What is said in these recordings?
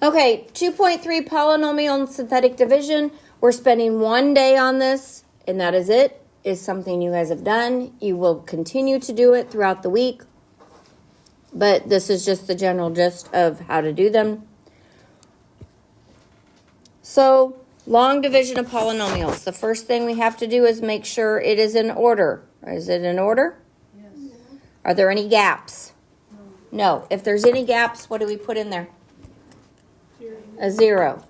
Okay, 2.3 polynomial and synthetic division. We're spending 1 day on this, and that is it. It's something you guys have done. You will continue to do it throughout the week, but this is just the general gist of how to do them. So, long division of polynomials. The first thing we have to do is make sure it is in order. Is it in order? Yes. Are there any gaps? No. If there's any gaps, what do we put in there? A 0.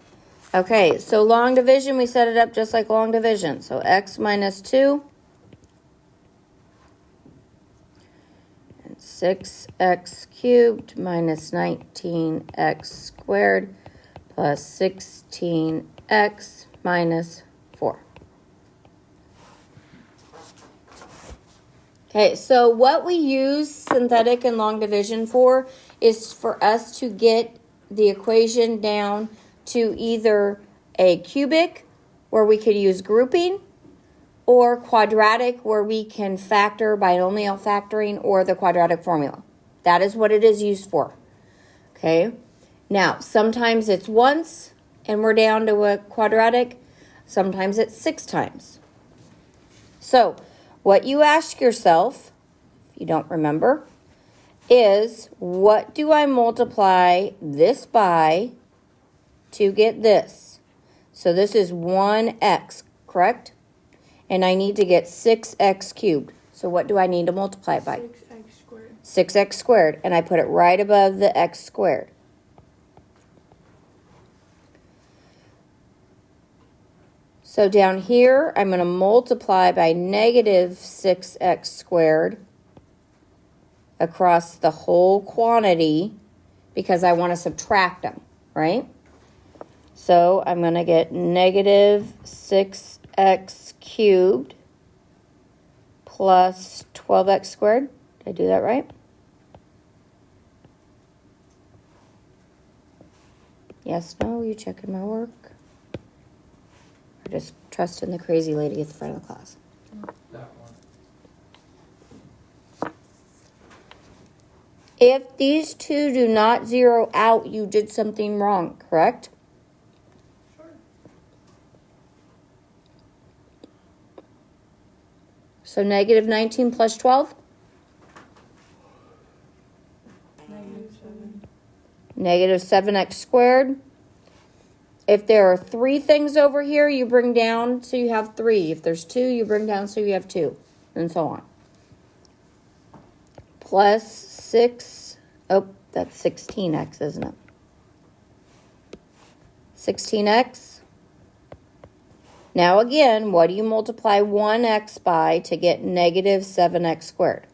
Okay, so long division, we set it up just like long division. So x minus 2 and 6x cubed minus 19x squared plus 16x minus 4. Okay, so what we use synthetic and long division for is for us to get the equation down to either a cubic, where we could use grouping, or quadratic, where we can factor binomial factoring or the quadratic formula. That is what it is used for. Okay, now sometimes it's once and we're down to a quadratic, sometimes it's 6 times. So what you ask yourself, if you don't remember, is what do I multiply this by to get this? So this is 1x, correct? And I need to get 6x cubed. So what do I need to multiply it by? 6x squared. 6x squared. And I put it right above the x squared. So down here, I'm going to multiply by negative 6x squared across the whole quantity because I want to subtract them, right? So I'm going to get negative 6x cubed plus 12x squared. Did I do that right? Yes, no, you checking my work? Or just trusting the crazy lady at the front of the class? That one. If these two do not zero out, you did something wrong, correct? Sure. So negative 19 plus 12? -7. Negative 7x squared. If there are 3 things over here, you bring down so you have 3. If there's 2, you bring down so you have 2, and so on. Plus 6, oh, that's 16x, isn't it? 16x. Now again, what do you multiply 1x by to get negative 7x squared?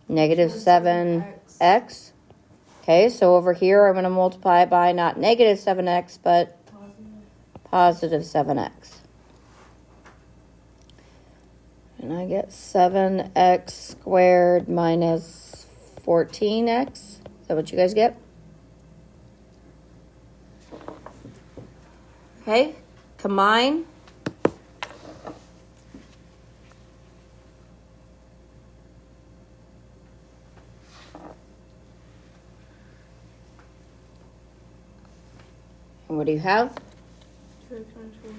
Negative 7x. Okay, so over here I'm going to multiply by not negative 7x, but positive 7x. And I get 7x squared minus 14x. Is that what you guys get? Okay, combine. And what do you have? 2x minus 4.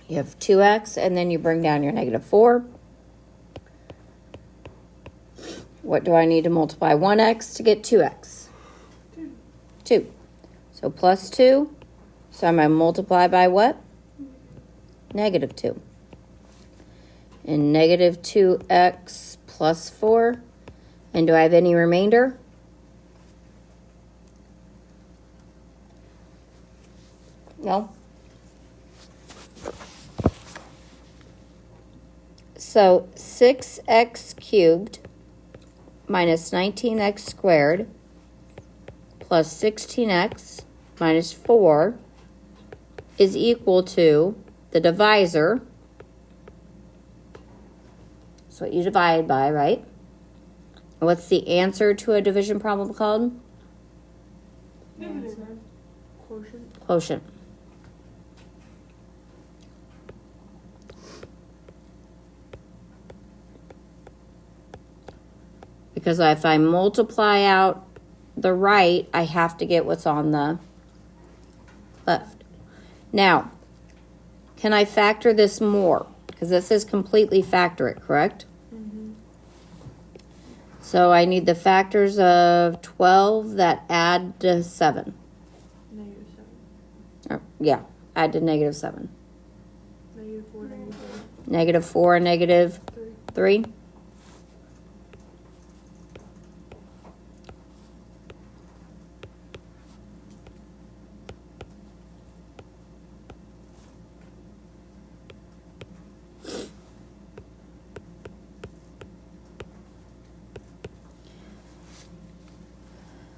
You have 2x, and then you bring down your negative 4. What do I need to multiply 1x to get 2x? 2. So plus 2. So I'm going to multiply by what? Negative 2. And negative 2x plus 4. And do I have any remainder? No. So 6x cubed minus 19x squared plus 16x minus 4 is equal to the divisor. That's what you divide by, right? What's the answer to a division problem called? Quotient. Quotient. Because if I multiply out the right, I have to get what's on the left. Now, can I factor this more? Because this is completely factor it, correct? So I need the factors of 12 that add to 7. -7. Yeah, add to -7. -4, -4 and -3.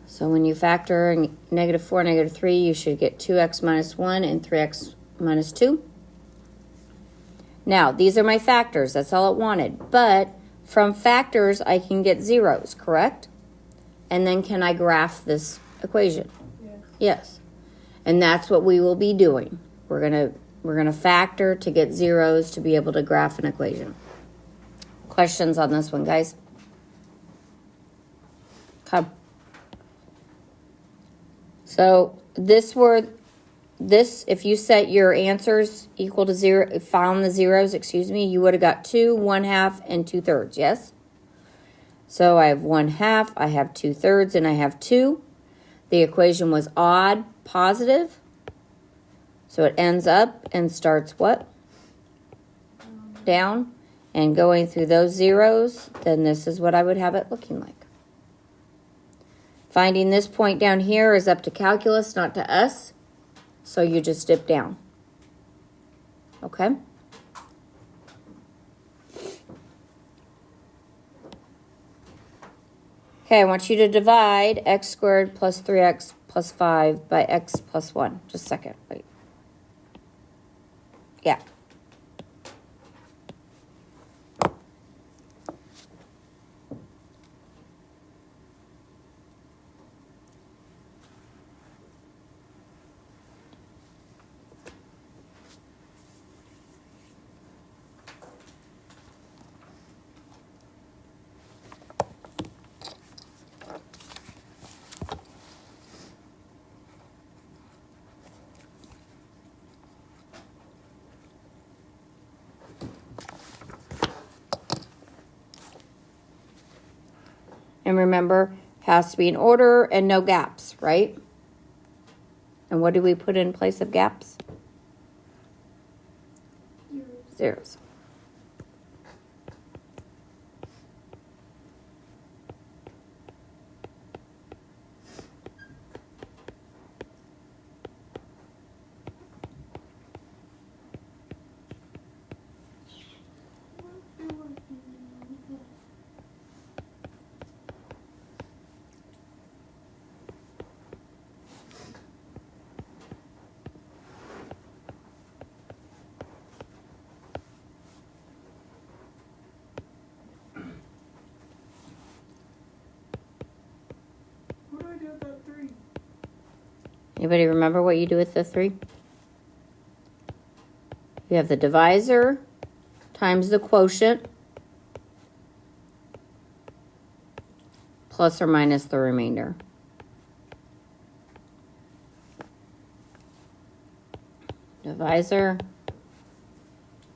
So when you factor in -4, -3, you should get 2x minus 1 and 3x minus 2. Now, these are my factors. That's all it wanted. But from factors, I can get zeros, correct? And then can I graph this equation? Yes. Yes. And that's what we will be doing. We're gonna factor to get zeros to be able to graph an equation. Questions on this one, guys? Come. So if you set your answers equal to 0, found the zeros, you would have got 2, 1/2, and 2/3, yes? So I have 1/2, I have 2/3, and I have 2. The equation was odd, positive. So it ends up and starts what? Down. And going through those zeros, then this is what I would have it looking like. Finding this point down here is up to calculus, not to us. So you just dip down. Okay? Okay, I want you to divide x squared plus 3x plus 5 by x plus 1. Just a second. Wait. Yeah. And remember, has to be in order and no gaps, right? And what do we put in place of gaps? Zeros. What do I do with that 3? Anybody remember what you do with the 3? You have the divisor times the quotient plus or minus the remainder. Divisor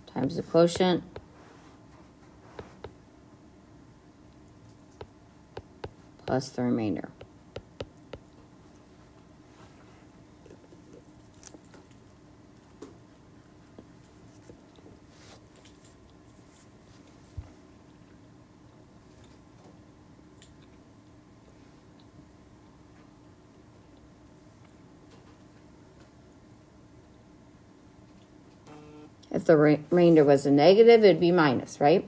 times the quotient plus the remainder. If the remainder was a negative, it'd be minus, right?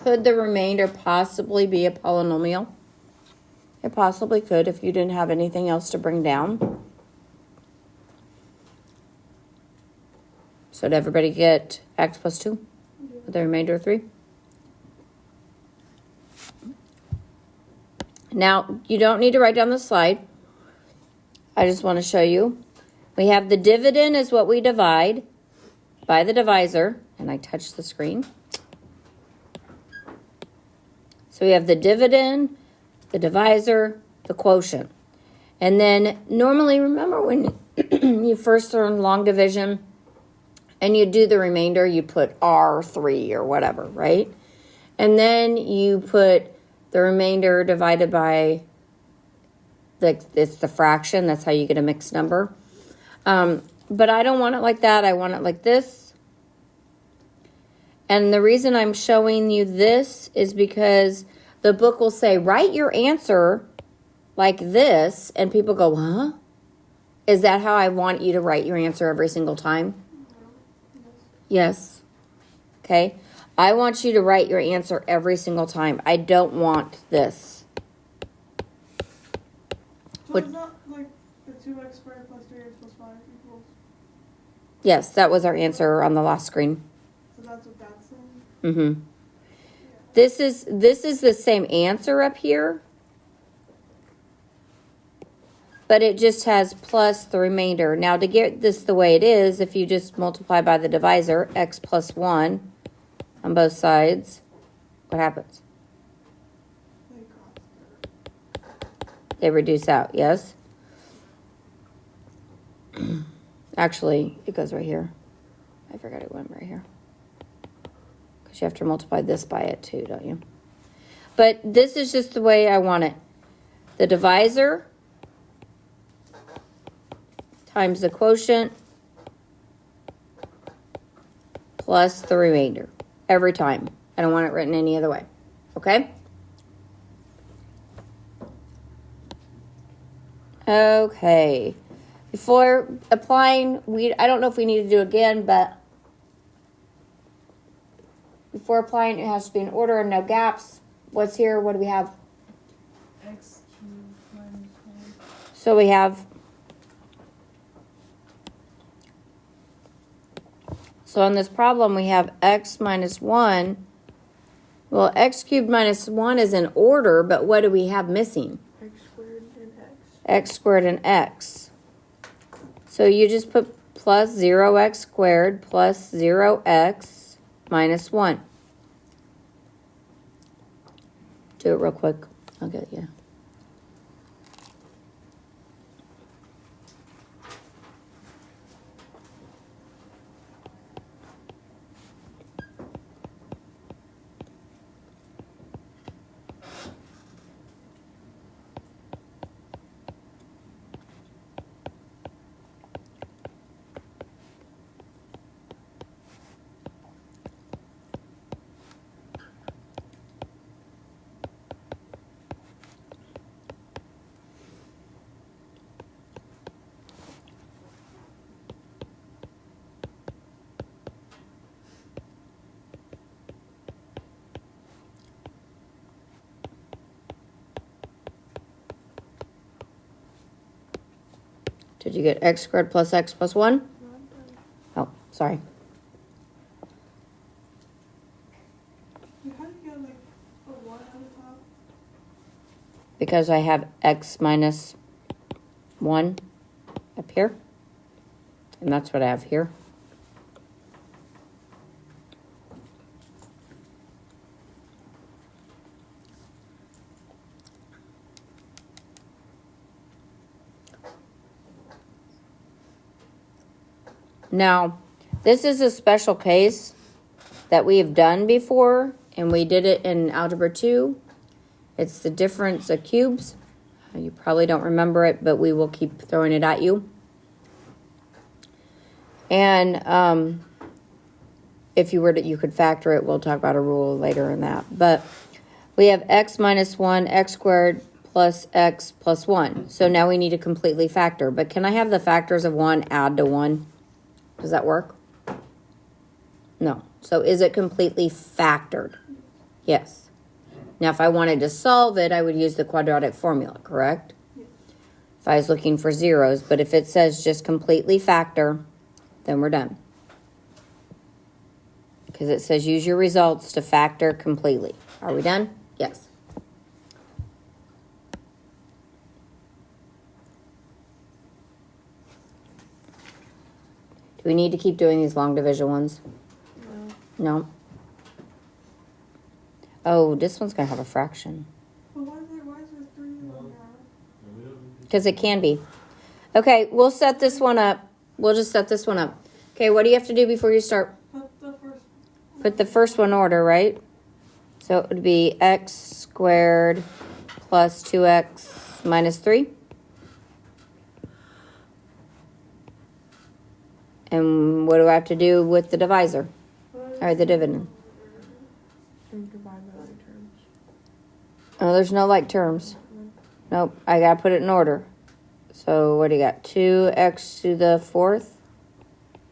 Could the remainder possibly be a polynomial? It possibly could if you didn't have anything else to bring down. So did everybody get x plus 2 with the remainder of 3? Now, you don't need to write down the slide. I just want to show you. We have the dividend is what we divide by the divisor. And I touch the screen. So we have the dividend, the divisor, the quotient. And then normally, remember when you first learn long division and you do the remainder, you put R3 or whatever, right? And then you put the remainder divided by, it's the fraction. That's how you get a mixed number. But I don't want it like that. I want it like this. And the reason I'm showing you this is because the book will say, write your answer like this. And people go, huh? Is that how I want you to write your answer every single time? Yes. Okay. I want you to write your answer every single time. I don't want this. So What- is that like the 2x squared plus 3x plus 5 equals? Yes, that was our answer on the last screen. So that's what that's saying? Mm-hmm. This is the same answer up here. But it just has plus the remainder. Now to get this the way it is, if you just multiply by the divisor, x plus 1 on both sides, what happens? They cost They reduce out, yes? Actually, it goes right here. I forgot it went right here. Because you have to multiply this by it too, don't you? But this is just the way I want it. The divisor times the quotient plus the remainder every time. I don't want it written any other way. Okay? Okay. Before applying, I don't know if we need to do it again, but before applying, it has to be in order and no gaps. What's here? What do we have? x cubed minus 1. So we have, so on this problem, we have x minus 1. Well, x cubed minus 1 is in order, but what do we have missing? X squared and x. X squared and x. So you just put plus 0x squared plus 0x minus 1. Do it real quick. I'll get you. Did you get x squared plus x plus 1? Not done. Oh, sorry. You had to get like a 1 on the top. Because I have x minus 1 up here. And that's what I have here. Now, this is a special case that we have done before, and we did it in Algebra 2. It's the difference of cubes. You probably don't remember it, but we will keep throwing it at you. And if you were to, you could factor it. We'll talk about a rule later in that. But we have x minus 1, x squared plus x plus 1. So now we need to completely factor. But can I have the factors of 1 add to 1? Does that work? No. So is it completely factored? Yes. Now, if I wanted to solve it, I would use the quadratic formula, correct? Yes. If I was looking for zeros. But if it says just completely factor, then we're done. Because it says use your results to factor completely. Are we done? Yes. Do we need to keep doing these long division ones? No. No. Oh, this one's gonna have a fraction. But why is there 3 on there? Because it can be. Okay, we'll set this one up. We'll just set this one up. Okay, what do you have to do before you start? Put the first one in order, right? So it would be x squared plus 2x minus 3. And what do I have to do with the divisor? Or the dividend? Divide by like terms. Oh, there's no like terms. Nope, I gotta put it in order. So what do you got? 2x to the 4th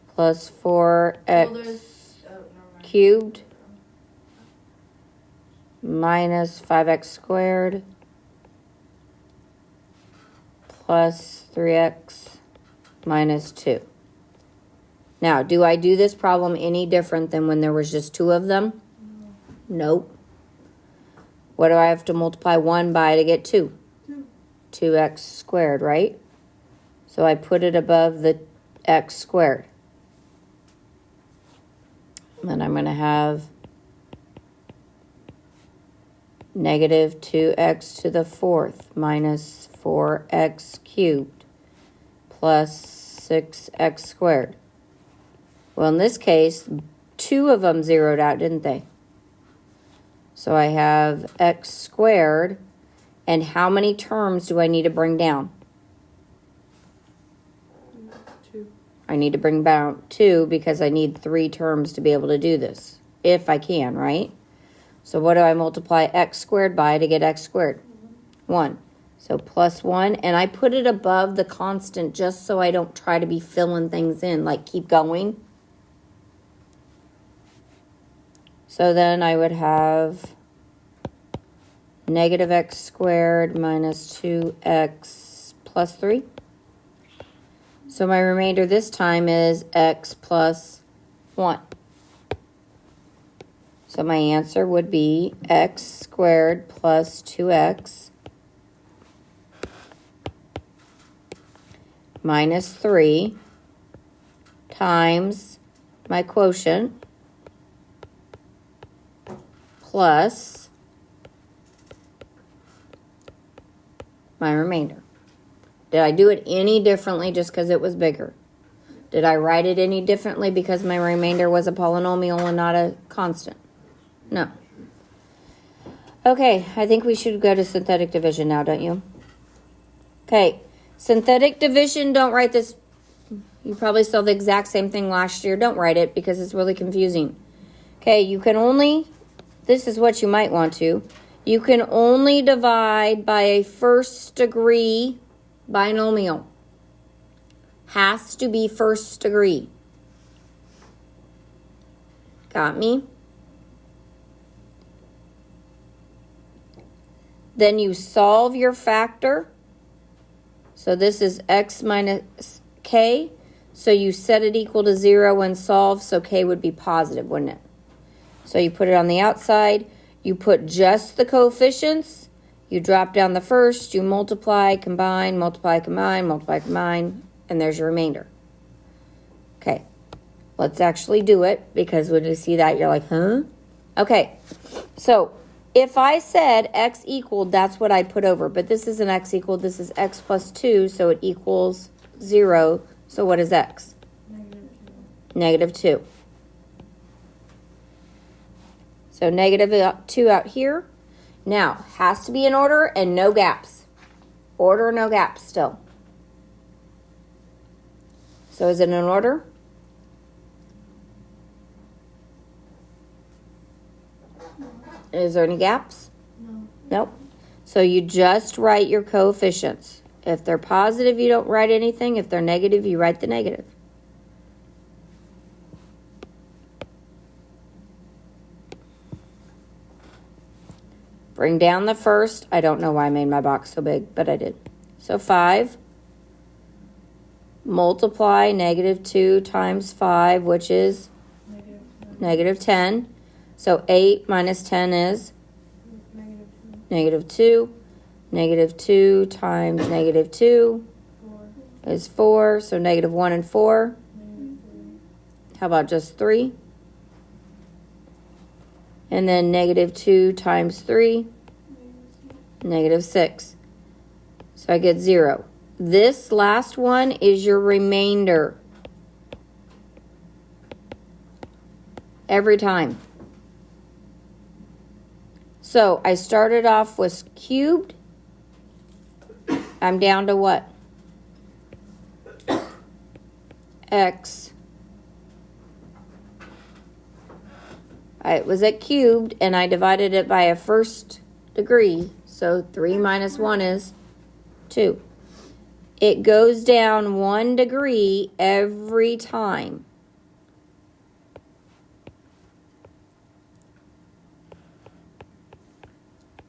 plus 4x cubed minus 5x squared plus 3x minus 2. Now, do I do this problem any different than when there was just 2 of them? Nope. What do I have to multiply 1 by to get 2? 2x squared, right? So I put it above the x squared. Then I'm going to have negative 2x to the 4th minus 4x cubed plus 6x squared. Well, in this case, 2 of them zeroed out, didn't they? So I have x squared, and how many terms do I need to bring down? 2. I need to bring down 2 because I need 3 terms to be able to do this, if I can, right? So what do I multiply x squared by to get x squared? 1. So plus 1, and I put it above the constant just so I don't try to be filling things in, like keep going. So then I would have negative x squared minus 2x plus 3. So my remainder this time is x plus 1. So my answer would be x squared plus 2x minus 3 times my quotient plus my remainder. Did I do it any differently just because it was bigger? Did I write it any differently because my remainder was a polynomial and not a constant? No. Okay, I think we should go to synthetic division now, don't you? Okay, synthetic division, don't write this. You probably saw the exact same thing last year. Don't write it because it's really confusing. Okay, you can only, this is what you might want to. You can only divide by a first degree binomial. Has to be first degree. Got me? Then you solve your factor. So this is x minus k. So you set it equal to 0 and solve, so k would be positive, wouldn't it? So you put it on the outside. You put just the coefficients. You drop down the first. You multiply, combine, multiply, combine, multiply, combine, and there's your remainder. Okay, let's actually do it, because when you see that, you're like, huh? Okay, so if I said x equaled, that's what I'd put over. But this isn't x equaled. This is x plus 2, so it equals 0. So what is x? Negative 2. So negative 2 out here. Now, has to be in order and no gaps. Order, no gaps still. So is it in order? Is there any gaps? No. Nope. So you just write your coefficients. If they're positive, you don't write anything. If they're negative, you write the negative. Bring down the first. I don't know why I made my box so big, but I did. So 5. Multiply negative 2 times 5, which is negative 10. So 8 minus 10 is negative 2. Negative 2 times negative 2 is 4. So negative 1 and 4. How about just 3? And then negative 2 times 3, negative 6. So I get 0. This last one is your remainder. Every time. So I started off with cubed. I'm down to what? X. It was at cubed, and I divided it by a first degree. So 3 minus 1 is 2. It goes down 1 degree every time.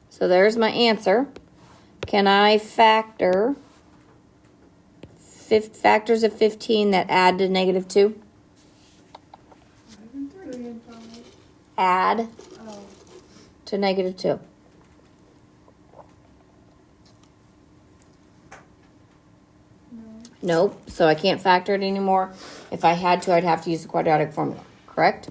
So there's my answer. Can I factor factors of 15 that add to negative 2? 3 and 5. Add Oh. to negative 2. Nope. So I can't factor it anymore. If I had to, I'd have to use the quadratic formula. Correct?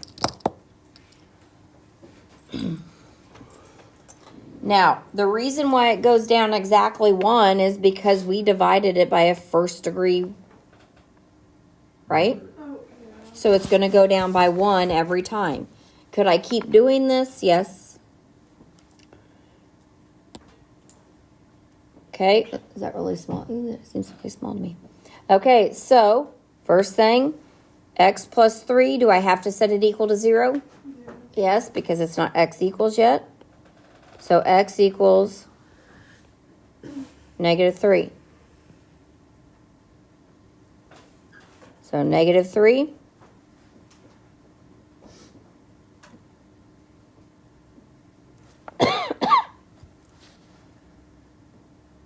Now, the reason why it goes down exactly 1 is because we divided it by a first degree, right? Oh, yeah. So it's going to go down by 1 every time. Could I keep doing this? Yes. Okay. Is that really small? Ooh, that seems really small to me. Okay, so first thing, x plus 3, do I have to set it equal to 0? Yeah. Yes, because it's not x equals yet. So x equals negative 3. So negative 3.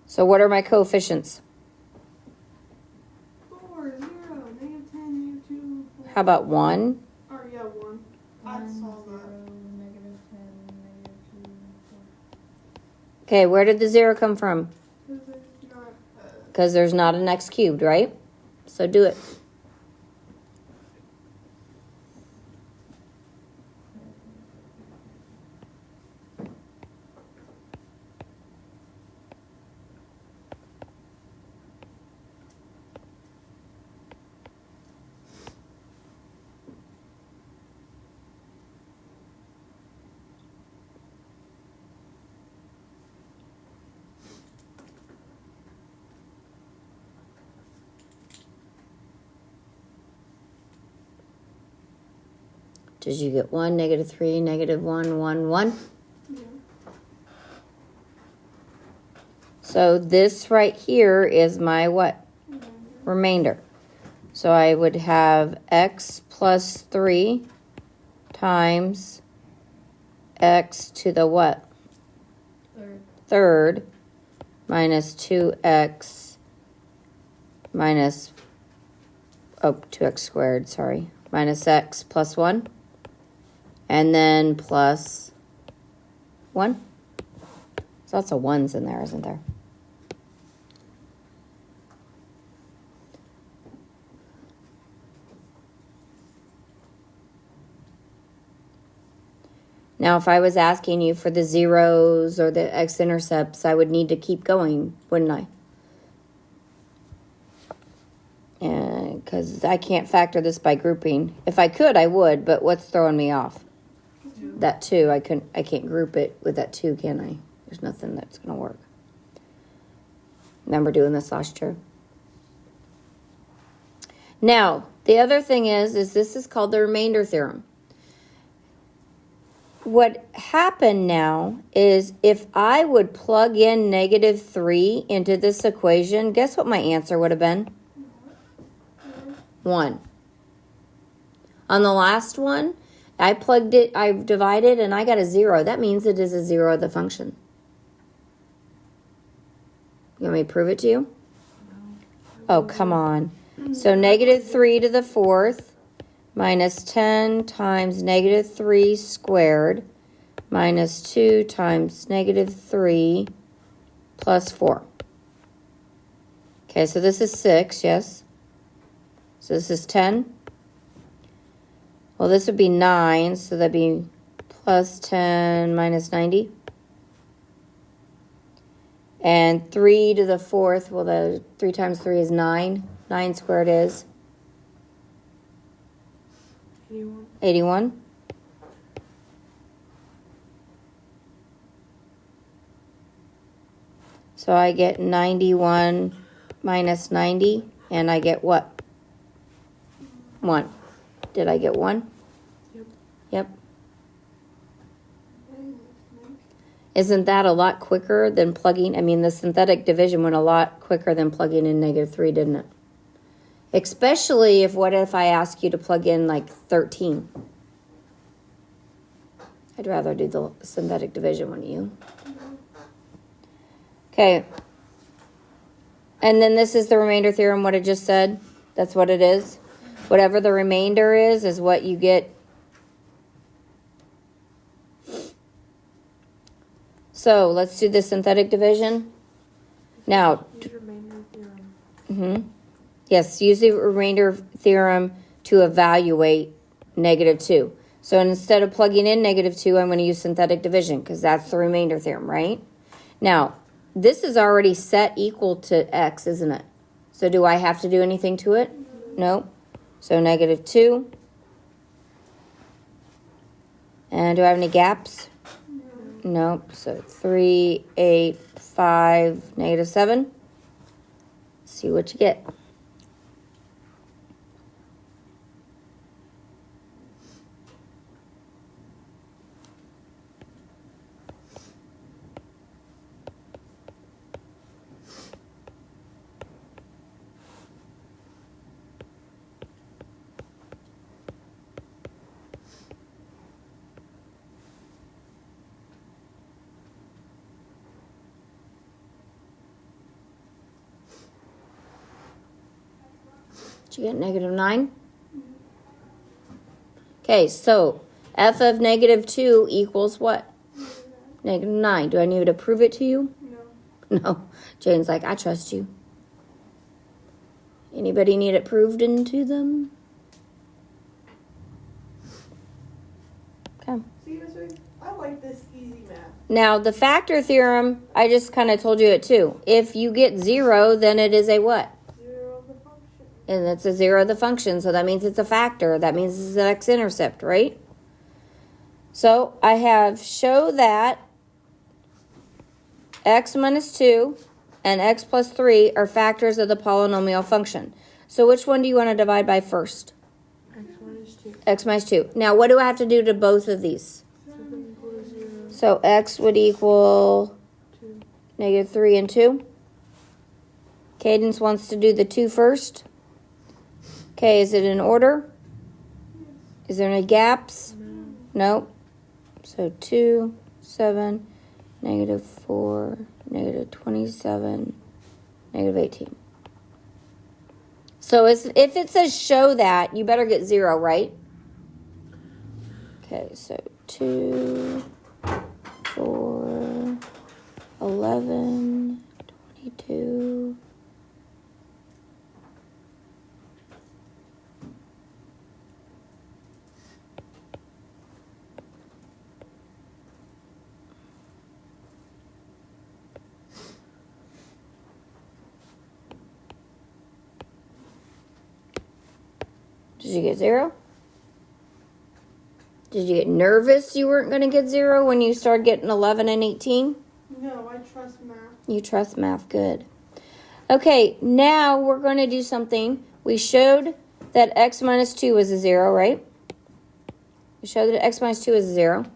So what are my coefficients? 4, 0, negative 10, negative 2. 4. How about 1? Or, yeah, 1. I saw that. Negative 10, negative 2, 4. Okay, where did the 0 come from? Because it's not. Because there's not an x cubed, right? So do it. Did you get 1, negative 3, negative 1, 1, 1? Yeah. So this right here is my what? Remainder. So I would have x plus 3 times x to the what? Third minus 2x minus, 2x squared, sorry, minus x plus 1. And then plus 1. There's lots of 1s in there, isn't there? Now, if I was asking you for the zeros or the x-intercepts, I would need to keep going, wouldn't I? Because I can't factor this by grouping. If I could, I would, but what's throwing me off? That 2, I can't group it with that 2, can I? There's nothing that's going to work. Remember doing this last year? Now, the other thing is this is called the remainder theorem. What happened now is if I would plug in negative 3 into this equation, guess what my answer would have been? 1. On the last one, I plugged it, I divided, and I got a 0. That means it is a 0 of the function. You want me to prove it to you? Oh, come on. So negative 3 to the 4th minus 10 times negative 3 squared minus 2 times negative 3 plus 4. Okay, so this is 6, yes? So this is 10. Well, this would be 9, so that'd be plus 10 minus 90. And 3 to the 4th, well, the 3 times 3 is 9. 9 squared is 81. 81. So I get 91 minus 90, and I get what? 1. Did I get 1? Yep. Yep. Isn't that a lot quicker than plugging? I mean, the synthetic division went a lot quicker than plugging in -3, didn't it? Especially what if I ask you to plug in like 13? I'd rather do the synthetic division, wouldn't you? Okay. And then this is the remainder theorem, what I just said. That's what it is. Whatever the remainder is what you get. So let's do the synthetic division. Now, Use remainder theorem. yes, use the remainder theorem to evaluate -2. So instead of plugging in -2, I'm going to use synthetic division because that's the remainder theorem, right? Now, this is already set equal to x, isn't it? So do I have to do anything to it? No. So -2. And do I have any gaps? Nope. So 3, 8, 5, -7. See what you get. Did you get -9? Okay, so f of -2 equals what? -9. Do I need to prove it to you? No. No. Jane's like, I trust you. Anybody need it proved into them? Okay. See, this way, I like this easy math. Now, the factor theorem, I just kind of told you it too. If you get 0, then it is a what? 0 of the function. And it's a 0 of the function, so that means it's a factor. That means it's an x-intercept, right? So I have show that x minus 2 and x plus 3 are factors of the polynomial function. So which one do you want to divide by first? X minus 2. X minus 2. Now, what do I have to do to both of these? Something equal to 0. So x would equal 2. -3 and 2. Cadence wants to do the 2 first. Okay, is it in order? Is there any gaps? No. Nope. So 2, 7, -4, -27, -18. So if it says show that, you better get 0, right? Okay, so 2, 4, 11, 22. Did you get 0? Did you get nervous you weren't going to get 0 when you started getting 11 and 18? No, I trust math. You trust math, good. Okay, now we're going to do something. We showed that x minus 2 was a 0, right? We showed that x minus 2 is a 0.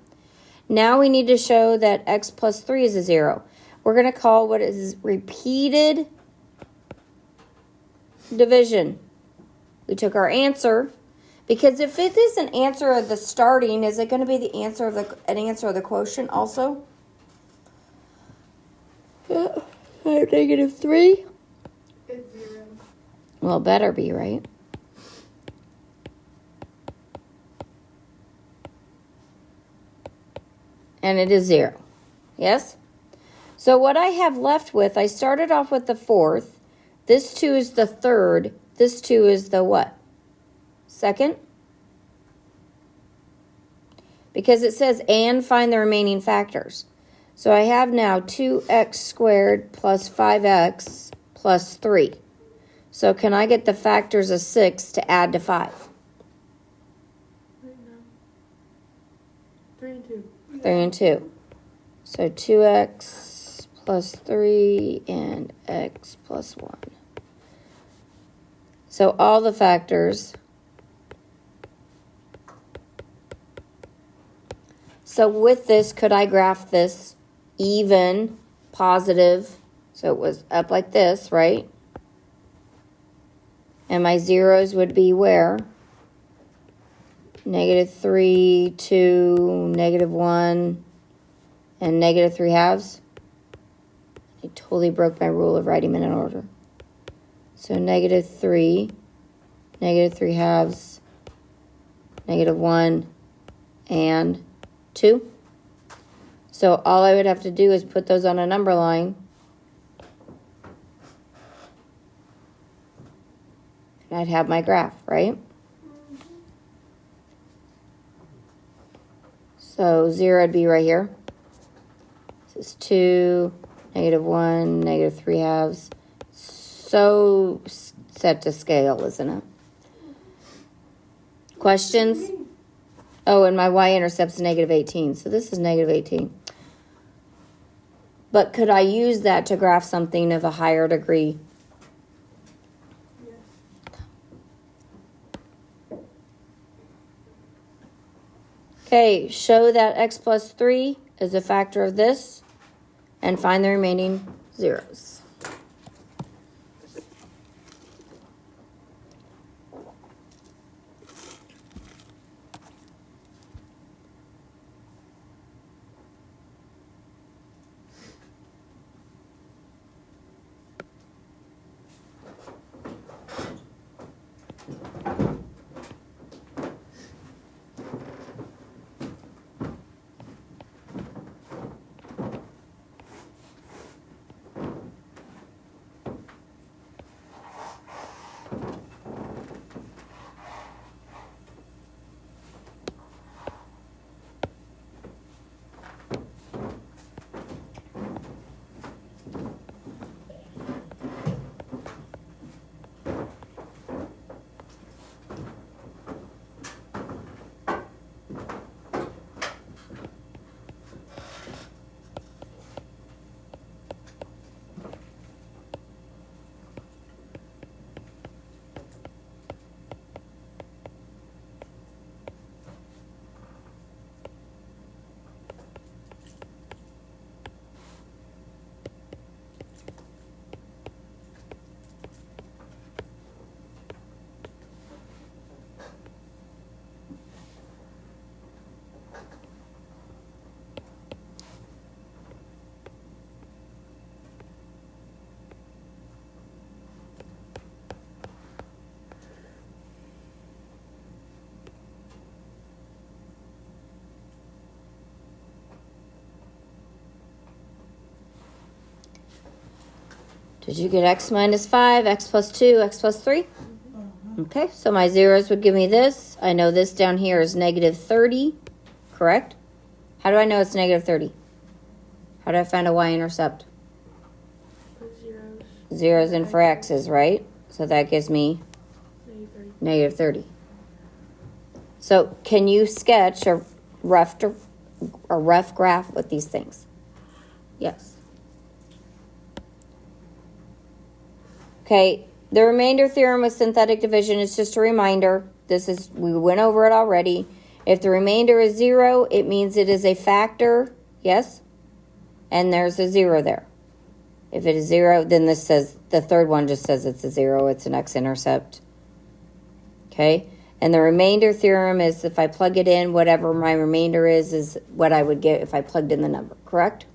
Now we need to show that x plus 3 is a 0. We're going to call what is repeated division. We took our answer, because if it is an answer of the starting, is it going to be the answer of an answer of the quotient also? Yeah, -3. It's 0. Well, better be, right? And it is 0. Yes? So what I have left with, I started off with the 4th. This 2 is the 3rd. This 2 is the what? 2nd? because it says and find the remaining factors. So I have now 2x squared plus 5x plus 3. So can I get the factors of 6 to add to 5? Right now. 3 and 2. 3 and 2. So 2x plus 3 and x plus 1. So all the factors. So with this, could I graph this even, positive? So it was up like this, right? And my zeros would be where? -3, 2, -1, and -3/2. I totally broke my rule of writing them in order. So -3, -3/2, -1, and 2. So all I would have to do is put those on a number line. And I'd have my graph, right? So 0 would be right here. This is 2, -1, -3/2. So set to scale, isn't it? Questions? Oh, and my y-intercept's -18. So this is -18. But could I use that to graph something of a higher degree? Yes. Okay, show that x plus 3 is a factor of this and find the remaining zeros. Did you get x minus 5, x plus 2, x plus 3? Okay, so my zeros would give me this. I know this down here is -30, correct? How do I know it's -30? How do I find a y-intercept? Put zeros. Zeros in for x's, right? So that gives me -30. So can you sketch a rough graph with these things? Yes. Okay, the remainder theorem with synthetic division is just a reminder. We went over it already. If the remainder is 0, it means it is a factor, yes? And there's a 0 there. If it is 0, then this says, the third one just says it's a 0, it's an x-intercept. Okay, and the remainder theorem is if I plug it in, whatever my remainder is what I would get if I plugged in the number, correct?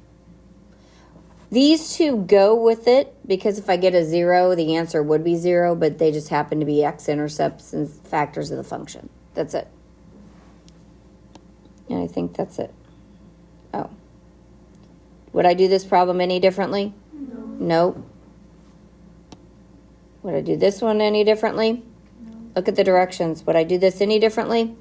These two go with it because if I get a 0, the answer would be 0, but they just happen to be x-intercepts and factors of the function. That's it. And I think that's it. Oh. Would I do this problem any differently? No. Nope. Would I do this one any differently? No. Look at the directions. Would I do this any differently?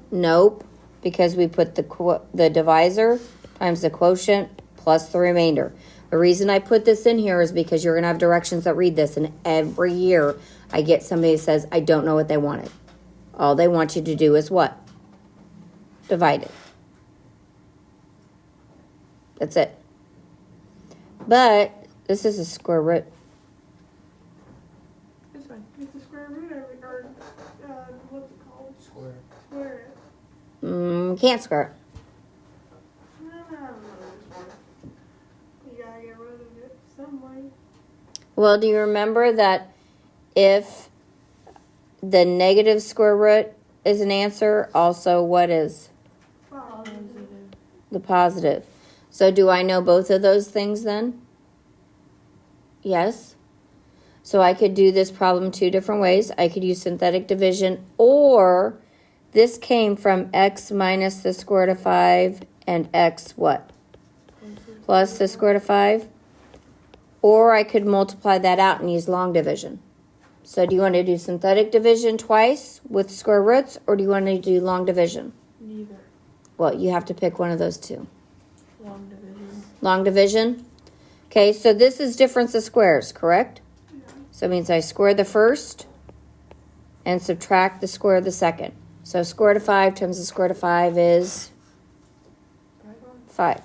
Nope, because we put the divisor times the quotient plus the remainder. The reason I put this in here is because you're gonna have directions that read this, and every year I get somebody that says, I don't know what they wanted. All they want you to do is what? Divide it. That's it. But this is a square root. It's fine. It's the square root or what's it called? Square. Square it. Can't square it. No, no, no, you gotta get rid of it some way. Well, do you remember that if the negative square root is an answer, also what is Positive. the positive? So do I know both of those things then? Yes. So I could do this problem two different ways. I could use synthetic division, or this came from x minus the square root of 5 and x what? Plus the square root of 5. Or I could multiply that out and use long division. So do you want to do synthetic division twice with square roots, or do you want to do long division? Neither. Well, you have to pick one of those two. Long division. Long division? Okay, so this is difference of squares, correct? Yeah. So it means I square the first and subtract the square of the second. So square root of 5 times the square root of 5 is 5.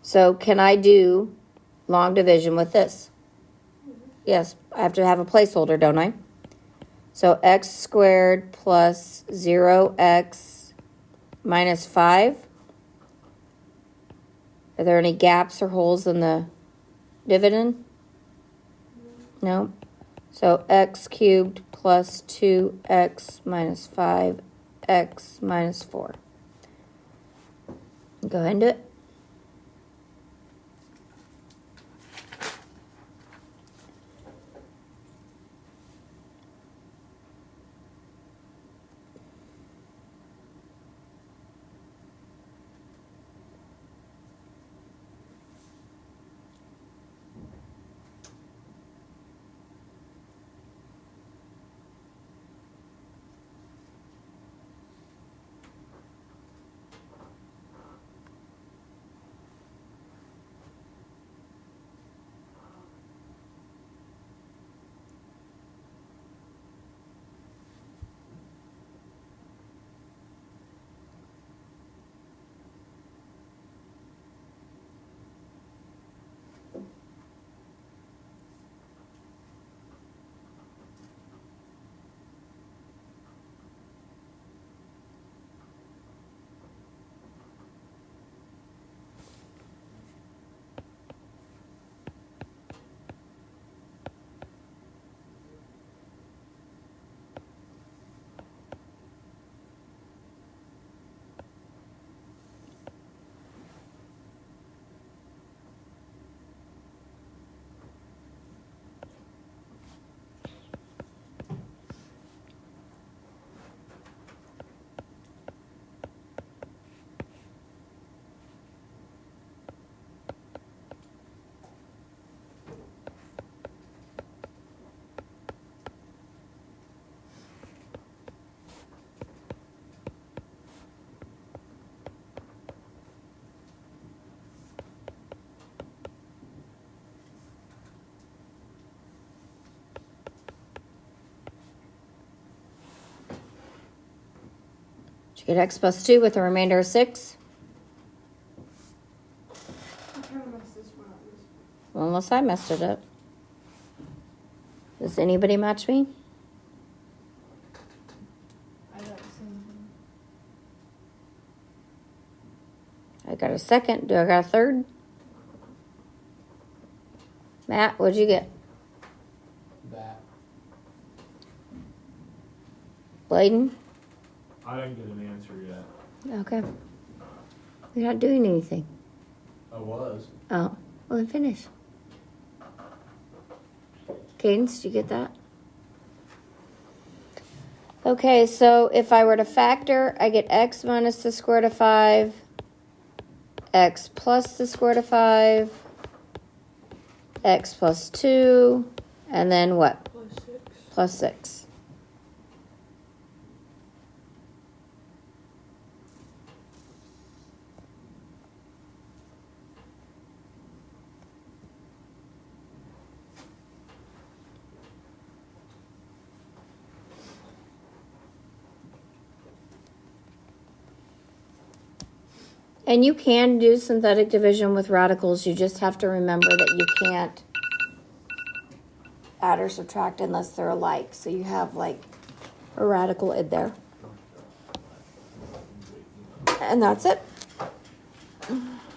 So can I do long division with this? Yes, I have to have a placeholder, don't I? So x squared plus 0x minus 5. Are there any gaps or holes in the dividend? No. So x cubed plus 2x minus 5x minus 4. Go ahead and do it. Did you get x plus 2 with a remainder of 6? I kind of messed this one up. Well, unless I messed it up. Does anybody match me? I got the same thing. I got a second. Do I got a third? Matt, what'd you get? That. Bladen? I didn't get an answer yet. Okay. You're not doing anything. I was. Oh, well then finish. Cadence, did you get that? Okay, so if I were to factor, I get x minus the square root of 5, x plus the square root of 5, x plus 2, and then what? Plus 6. Plus 6. And you can do synthetic division with radicals. You just have to remember that you can't add or subtract unless they're alike. So you have like a radical in there. And that's it.